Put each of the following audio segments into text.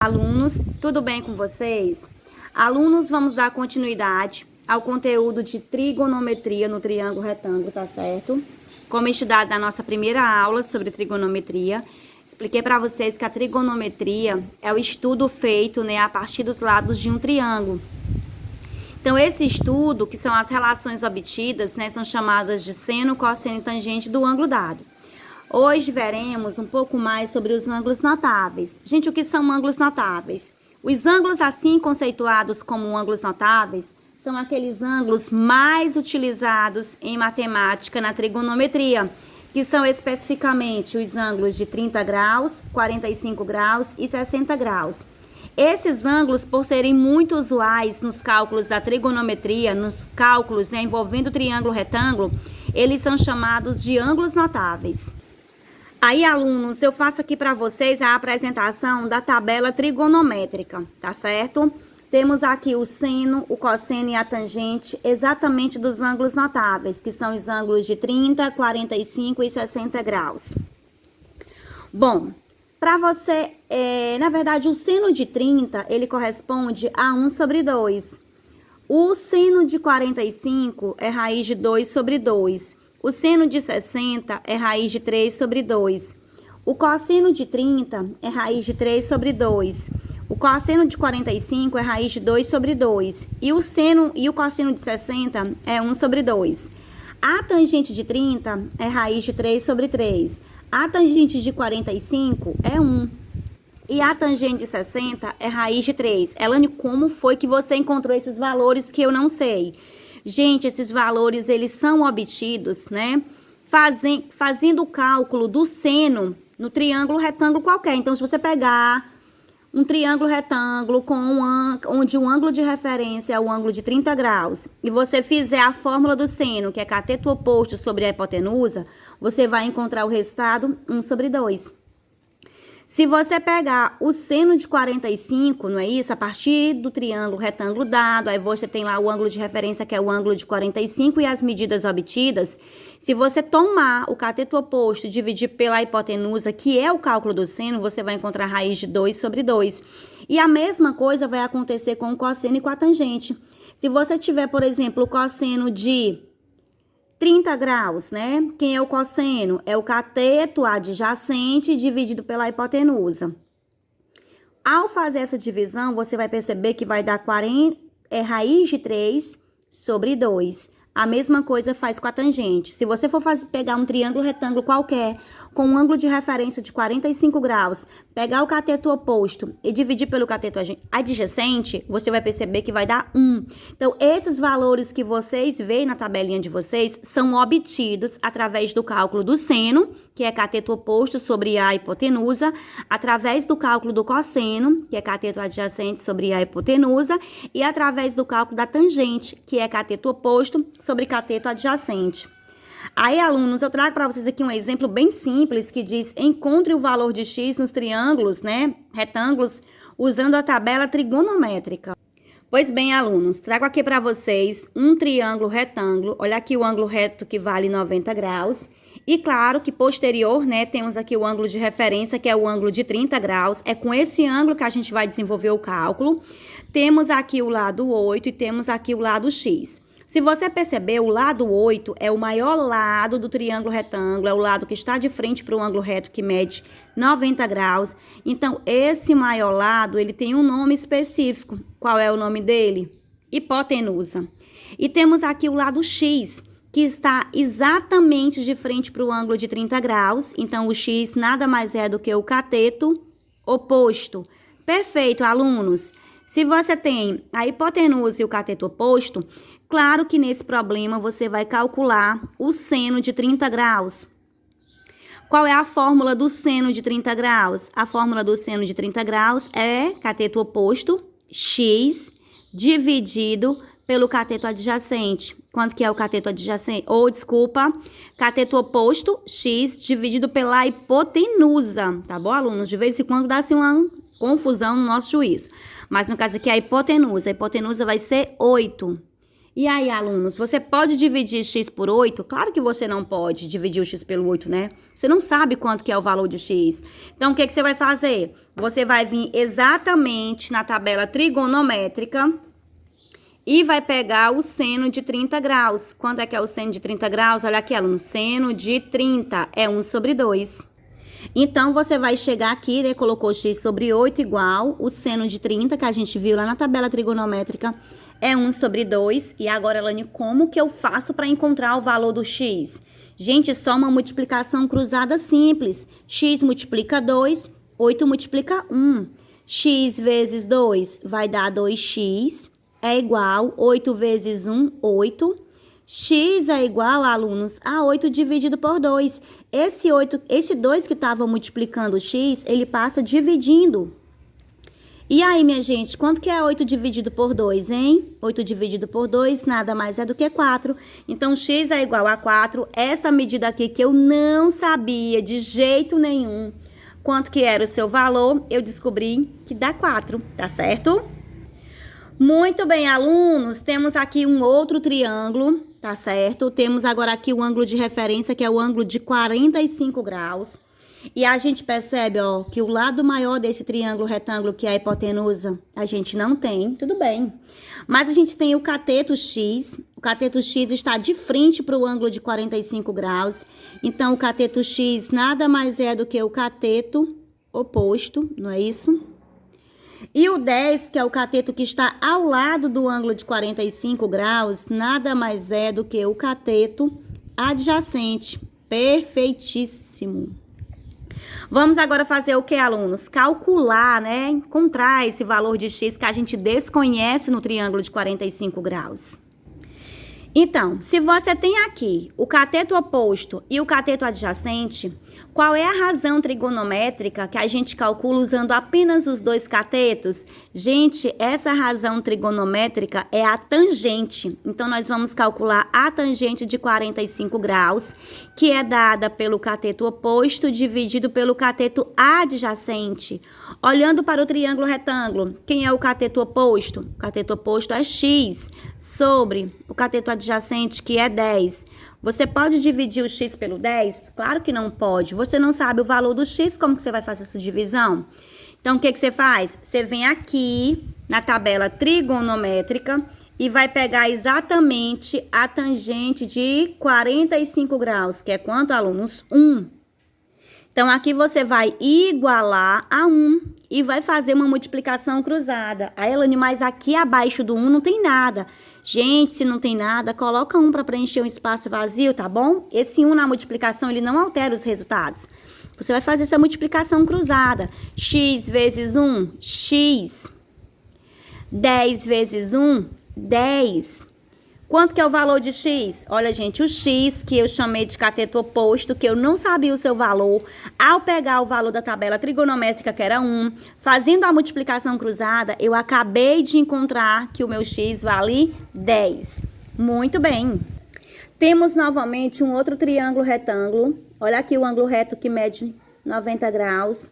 Alunos, tudo bem com vocês? Alunos, vamos dar continuidade ao conteúdo de trigonometria no triângulo retângulo, tá certo? Como estudado na nossa primeira aula sobre trigonometria, expliquei para vocês que a trigonometria é o estudo feito, a partir dos lados de um triângulo. Então, esse estudo, que são as relações obtidas, são chamadas de seno, cosseno e tangente do ângulo dado. Hoje veremos um pouco mais sobre os ângulos notáveis. Gente, o que são ângulos notáveis? Os ângulos assim conceituados como ângulos notáveis são aqueles ângulos mais utilizados em matemática na trigonometria, que são especificamente os ângulos de 30 graus, 45 graus e 60 graus. Esses ângulos, por serem muito usuais nos cálculos da trigonometria, nos cálculos envolvendo triângulo retângulo, eles são chamados de ângulos notáveis. Aí, alunos, eu faço aqui para vocês a apresentação da tabela trigonométrica, tá certo? Temos aqui o seno, o cosseno e a tangente exatamente dos ângulos notáveis, que são os ângulos de 30, 45 e 60 graus. Bom, para você, na verdade, o seno de 30, ele corresponde a 1 sobre 2. O seno de 45 é raiz de 2 sobre 2. O seno de 60 é raiz de 3 sobre 2. O cosseno de 30 é raiz de 3 sobre 2. O cosseno de 45 é raiz de 2 sobre 2. E o seno e o cosseno de 60 é 1 sobre 2. A tangente de 30 é raiz de 3 sobre 3. A tangente de 45 é 1. E a tangente de 60 é raiz de 3. Elane, como foi que você encontrou esses valores que eu não sei? Gente, esses valores, eles são obtidos, fazendo o cálculo do seno no triângulo retângulo qualquer. Então, se você pegar um triângulo retângulo onde o ângulo de referência é o ângulo de 30 graus, e você fizer a fórmula do seno, que é cateto oposto sobre a hipotenusa, você vai encontrar o resultado 1 sobre 2. Se você pegar o seno de 45, não é isso? A partir do triângulo retângulo dado, aí você tem lá o ângulo de referência, que é o ângulo de 45, e as medidas obtidas. Se você tomar o cateto oposto e dividir pela hipotenusa, que é o cálculo do seno, você vai encontrar a raiz de 2 sobre 2. E a mesma coisa vai acontecer com o cosseno e com a tangente. Se você tiver, por exemplo, o cosseno de 30 graus, Quem é o cosseno? É o cateto adjacente dividido pela hipotenusa. Ao fazer essa divisão, você vai perceber que vai dar raiz de 3 sobre 2. A mesma coisa faz com a tangente. Se você for pegar um triângulo retângulo qualquer, com um ângulo de referência de 45 graus, pegar o cateto oposto e dividir pelo cateto adjacente, você vai perceber que vai dar 1. Então, esses valores que vocês veem na tabelinha de vocês são obtidos através do cálculo do seno, que é cateto oposto sobre a hipotenusa, através do cálculo do cosseno, que é cateto adjacente sobre a hipotenusa, e através do cálculo da tangente, que é cateto oposto sobre cateto adjacente. Aí, alunos, eu trago para vocês aqui um exemplo bem simples que diz: encontre o valor de x nos triângulos, retângulos, usando a tabela trigonométrica. Pois bem, alunos, trago aqui para vocês um triângulo retângulo. Olha aqui o ângulo reto que vale 90 graus. E claro que posterior, temos aqui o ângulo de referência, que é o ângulo de 30 graus. É com esse ângulo que a gente vai desenvolver o cálculo. Temos aqui o lado 8 e temos aqui o lado x. Se você perceber, o lado 8 é o maior lado do triângulo retângulo, é o lado que está de frente para o ângulo reto que mede 90 graus. Então, esse maior lado, ele tem um nome específico. Qual é o nome dele? Hipotenusa. E temos aqui o lado x, que está exatamente de frente para o ângulo de 30 graus. Então, o x nada mais é do que o cateto oposto. Perfeito, alunos. Se você tem a hipotenusa e o cateto oposto, claro que nesse problema você vai calcular o seno de 30 graus. Qual é a fórmula do seno de 30 graus? A fórmula do seno de 30 graus é cateto oposto, x, dividido pelo cateto adjacente. Quanto que é o cateto adjacente? Cateto oposto, x, dividido pela hipotenusa. Tá bom, alunos? De vez em quando dá assim uma confusão no nosso juízo. Mas no caso aqui é a hipotenusa. A hipotenusa vai ser 8. E aí, alunos, você pode dividir x por 8? Claro que você não pode dividir o x pelo 8, né? Você não sabe quanto que é o valor de x. Então, o que você vai fazer? Você vai vir exatamente na tabela trigonométrica e vai pegar o seno de 30 graus. Quanto é que é o seno de 30 graus? Olha aqui, aluno, seno de 30 é 1 sobre 2. Então, você vai chegar aqui, né? Colocou x sobre 8 igual o seno de 30, que a gente viu lá na tabela trigonométrica, é 1 sobre 2. E agora, Elane, como que eu faço para encontrar o valor do x? Gente, só uma multiplicação cruzada simples. X multiplica 2, 8 multiplica 1. X vezes 2 vai dar 2x, é igual 8 vezes 1, 8. X é igual, alunos, a 8 dividido por 2. Esse 2 que estava multiplicando o x, ele passa dividindo. E aí, minha gente, quanto que é 8 dividido por 2, hein? 8 dividido por 2 nada mais é do que 4. Então, x é igual a 4. Essa medida aqui que eu não sabia de jeito nenhum quanto que era o seu valor, eu descobri que dá 4, tá certo? Muito bem, alunos, temos aqui um outro triângulo, tá certo? Temos agora aqui o ângulo de referência, que é o ângulo de 45 graus. E a gente percebe, ó, que o lado maior desse triângulo retângulo, que é a hipotenusa, a gente não tem, tudo bem. Mas a gente tem o cateto X. O cateto X está de frente para o ângulo de 45 graus. Então, o cateto X nada mais é do que o cateto oposto, não é isso? E o 10, que é o cateto que está ao lado do ângulo de 45 graus, nada mais é do que o cateto adjacente. Perfeitíssimo. Vamos agora fazer o que, alunos? Calcular, né? Encontrar esse valor de x que a gente desconhece no triângulo de 45 graus. Então, se você tem aqui o cateto oposto e o cateto adjacente, qual é a razão trigonométrica que a gente calcula usando apenas os dois catetos? Gente, essa razão trigonométrica é a tangente. Então, nós vamos calcular a tangente de 45 graus, que é dada pelo cateto oposto dividido pelo cateto adjacente. Olhando para o triângulo retângulo, quem é o cateto oposto? O cateto oposto é x sobre o cateto adjacente, que é 10. Você pode dividir o x pelo 10? Claro que não pode. Você não sabe o valor do x, como que você vai fazer essa divisão? Então, o que você faz? Você vem aqui na tabela trigonométrica e vai pegar exatamente a tangente de 45 graus, que é quanto, alunos? 1. Então, aqui você vai igualar a 1 e vai fazer uma multiplicação cruzada. Aí, Elane, mas aqui abaixo do 1 não tem nada. Gente, se não tem nada, coloca 1 para preencher um espaço vazio, tá bom? Esse 1 na multiplicação, ele não altera os resultados. Você vai fazer essa multiplicação cruzada. X vezes 1, x. 10 vezes 1, 10. Quanto que é o valor de x? Olha, gente, o x, que eu chamei de cateto oposto, que eu não sabia o seu valor, ao pegar o valor da tabela trigonométrica, que era 1, fazendo a multiplicação cruzada, eu acabei de encontrar que o meu x vale 10. Muito bem. Temos novamente um outro triângulo retângulo. Olha aqui o ângulo reto que mede 90 graus.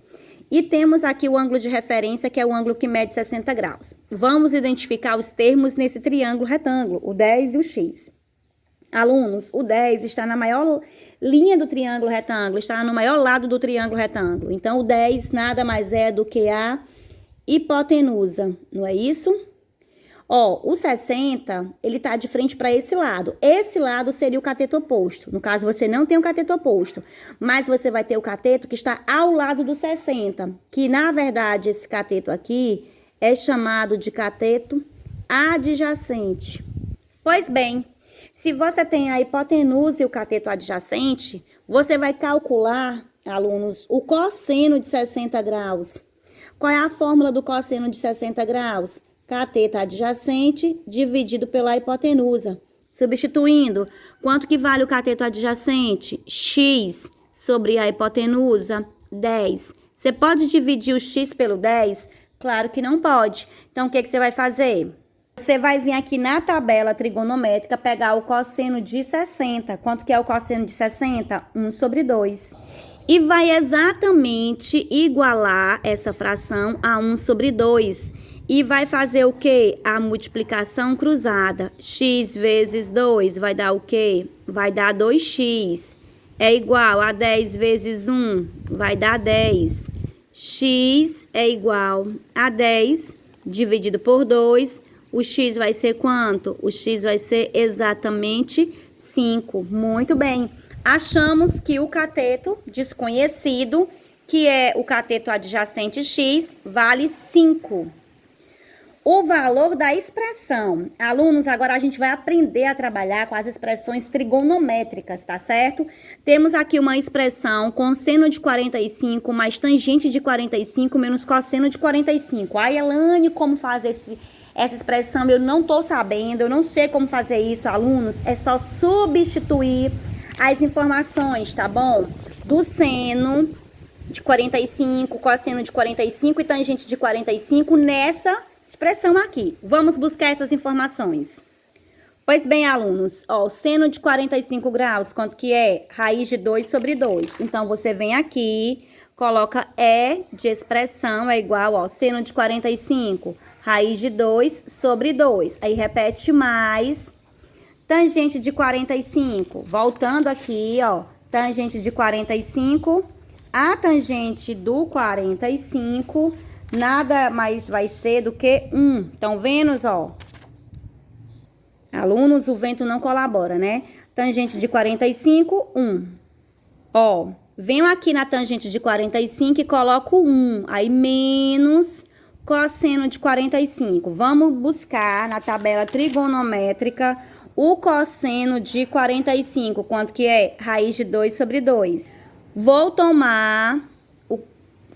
E temos aqui o ângulo de referência, que é o ângulo que mede 60 graus. Vamos identificar os termos nesse triângulo retângulo, o 10 e o x. Alunos, o 10 está na maior linha do triângulo retângulo, está no maior lado do triângulo retângulo. Então, o 10 nada mais é do que a hipotenusa, não é isso? Ó, o 60, ele tá de frente para esse lado. Esse lado seria o cateto oposto. No caso, você não tem o cateto oposto, mas você vai ter o cateto que está ao lado do 60, que na verdade esse cateto aqui é chamado de cateto adjacente. Pois bem, se você tem a hipotenusa e o cateto adjacente, você vai calcular, alunos, o cosseno de 60 graus. Qual é a fórmula do cosseno de 60 graus? Cateto adjacente dividido pela hipotenusa. Substituindo, quanto que vale o cateto adjacente? X sobre a hipotenusa, 10. Você pode dividir o x pelo 10? Claro que não pode. Então, o que você vai fazer? Você vai vir aqui na tabela trigonométrica pegar o cosseno de 60. Quanto que é o cosseno de 60? 1 sobre 2. E vai exatamente igualar essa fração a 1 sobre 2. E vai fazer o quê? A multiplicação cruzada. X vezes 2 vai dar o quê? Vai dar 2x. É igual a 10 vezes 1, vai dar 10. X é igual a 10 dividido por 2. O x vai ser quanto? O x vai ser exatamente 5. Muito bem. Achamos que o cateto desconhecido, que é o cateto adjacente x, vale 5. O valor da expressão. Alunos, agora a gente vai aprender a trabalhar com as expressões trigonométricas, tá certo? Temos aqui uma expressão com seno de 45 mais tangente de 45 menos cosseno de 45. Ai, Elane, como fazer essa expressão? Eu não tô sabendo, eu não sei como fazer isso, alunos. É só substituir as informações, tá bom? Do seno de 45, cosseno de 45 e tangente de 45 nessa expressão aqui. Vamos buscar essas informações. Pois bem, alunos, ó, o seno de 45 graus, quanto que é? Raiz de 2 sobre 2. Então, você vem aqui, coloca E de expressão é igual, ó, seno de 45, raiz de 2 sobre 2. Aí, repete mais. Tangente de 45, voltando aqui, ó, tangente de 45, a tangente do 45 nada mais vai ser do que 1. Então, vendo, ó. Alunos, o vento não colabora, né? Tangente de 45, 1. Ó, venho aqui na tangente de 45 e coloco 1. Aí, menos cosseno de 45. Vamos buscar na tabela trigonométrica o cosseno de 45. Quanto que é? Raiz de 2 sobre 2. Vou tomar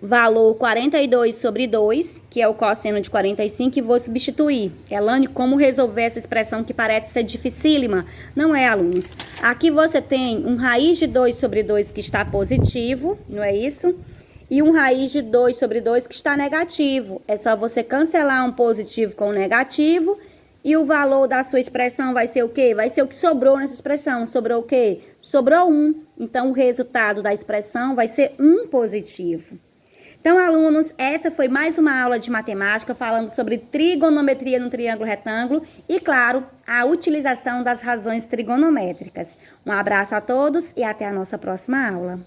valor 42 sobre 2, que é o cosseno de 45, e vou substituir. Elane, como resolver essa expressão que parece ser dificílima? Não é, alunos. Aqui você tem um raiz de 2 sobre 2 que está positivo, não é isso? E um raiz de 2 sobre 2 que está negativo. É só você cancelar um positivo com um negativo e o valor da sua expressão vai ser o quê? Vai ser o que sobrou nessa expressão. Sobrou o quê? Sobrou 1. Então, o resultado da expressão vai ser 1 positivo. Então, alunos, essa foi mais uma aula de matemática falando sobre trigonometria no triângulo retângulo e, claro, a utilização das razões trigonométricas. Um abraço a todos e até a nossa próxima aula.